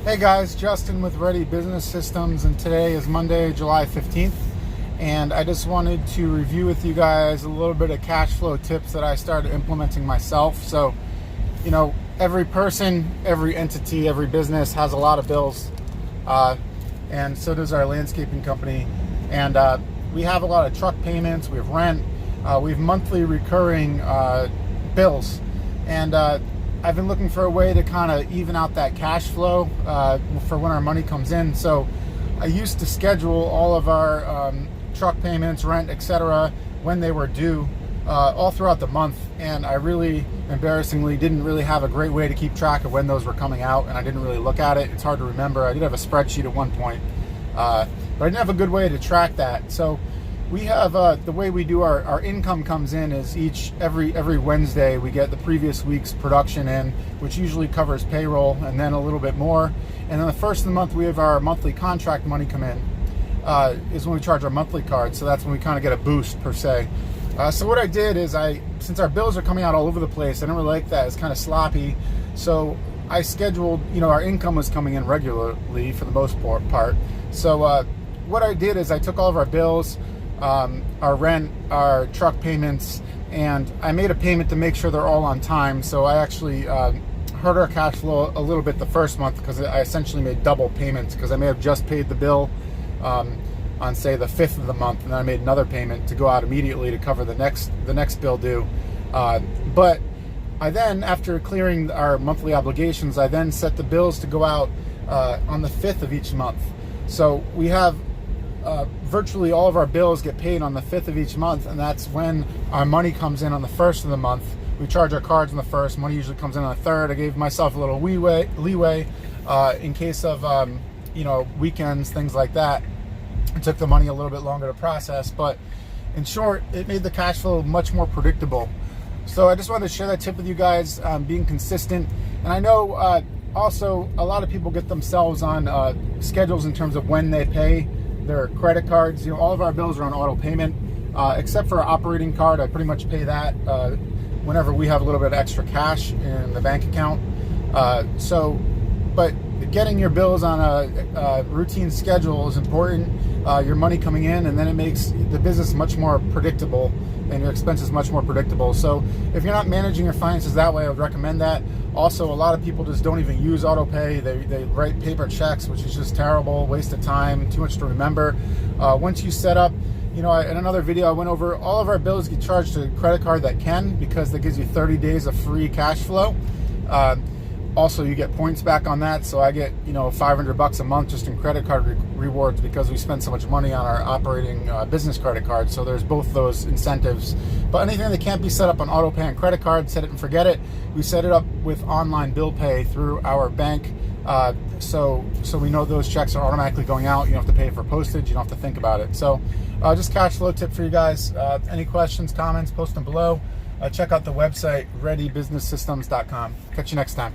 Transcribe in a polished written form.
Hey guys, Justin with Ready Business Systems, and today is Monday, July 15th, and I just wanted to review with you guys a little bit of cash flow tips that I started implementing myself. So, every person, every entity, every business has a lot of bills, and so does our landscaping company. And we have a lot of truck payments, we have rent, we have monthly recurring bills, and I've been looking for a way to kind of even out that cash flow for when our money comes in. So I used to schedule all of our truck payments, rent, etc. when they were due all throughout the month, and I really embarrassingly didn't really have a great way to keep track of when those were coming out, and I didn't really look at it. It's hard to remember. I did have a spreadsheet at one point, but I didn't have a good way to track that. So we have the way we do our income comes in is every Wednesday we get the previous week's production in, which usually covers payroll and then a little bit more. And then the first of the month we have our monthly contract money come in, is when we charge our monthly card. So that's when we kind of get a boost per se. So what I did is since our bills are coming out all over the place, I didn't really like that. It's kind of sloppy. So I scheduled, our income was coming in regularly for the most part. So what I did is I took all of our bills, our rent, our truck payments, and I made a payment to make sure they're all on time. So I actually hurt our cash flow a little bit the first month because I essentially made double payments, because I may have just paid the bill on say the 5th of the month, and then I made another payment to go out immediately to cover the next bill due. But I then, after clearing our monthly obligations, I then set the bills to go out on the 5th of each month. So we have virtually all of our bills get paid on the 5th of each month, and that's when our money comes in on the 1st of the month. We charge our cards on the 1st, money usually comes in on the 3rd. I gave myself a little leeway in case of weekends, things like that. It took the money a little bit longer to process, but in short, it made the cash flow much more predictable. So I just wanted to share that tip with you guys, being consistent. And I know also a lot of people get themselves on schedules in terms of when they pay their credit cards. All of our bills are on auto payment, except for our operating card. I pretty much pay that whenever we have a little bit of extra cash in the bank account. But getting your bills on a routine schedule is important. Your money coming in, and then it makes the business much more predictable and your expenses much more predictable. So if you're not managing your finances that way, I would recommend that. Also, a lot of people just don't even use auto pay. They write paper checks, which is just terrible, waste of time, too much to remember. Once you set up, in another video I went over all of our bills get charged to a credit card that can, because that gives you 30 days of free cash flow. Also, you get points back on that, so I get $500 a month just in credit card rewards because we spend so much money on our operating business credit card. So there's both those incentives. But anything that can't be set up on auto pay and credit card, set it and forget it. We set it up with online bill pay through our bank, so we know those checks are automatically going out. You don't have to pay for postage. You don't have to think about it. So just cash flow tip for you guys. Any questions, comments, post them below. Check out the website readybusinesssystems.com. Catch you next time.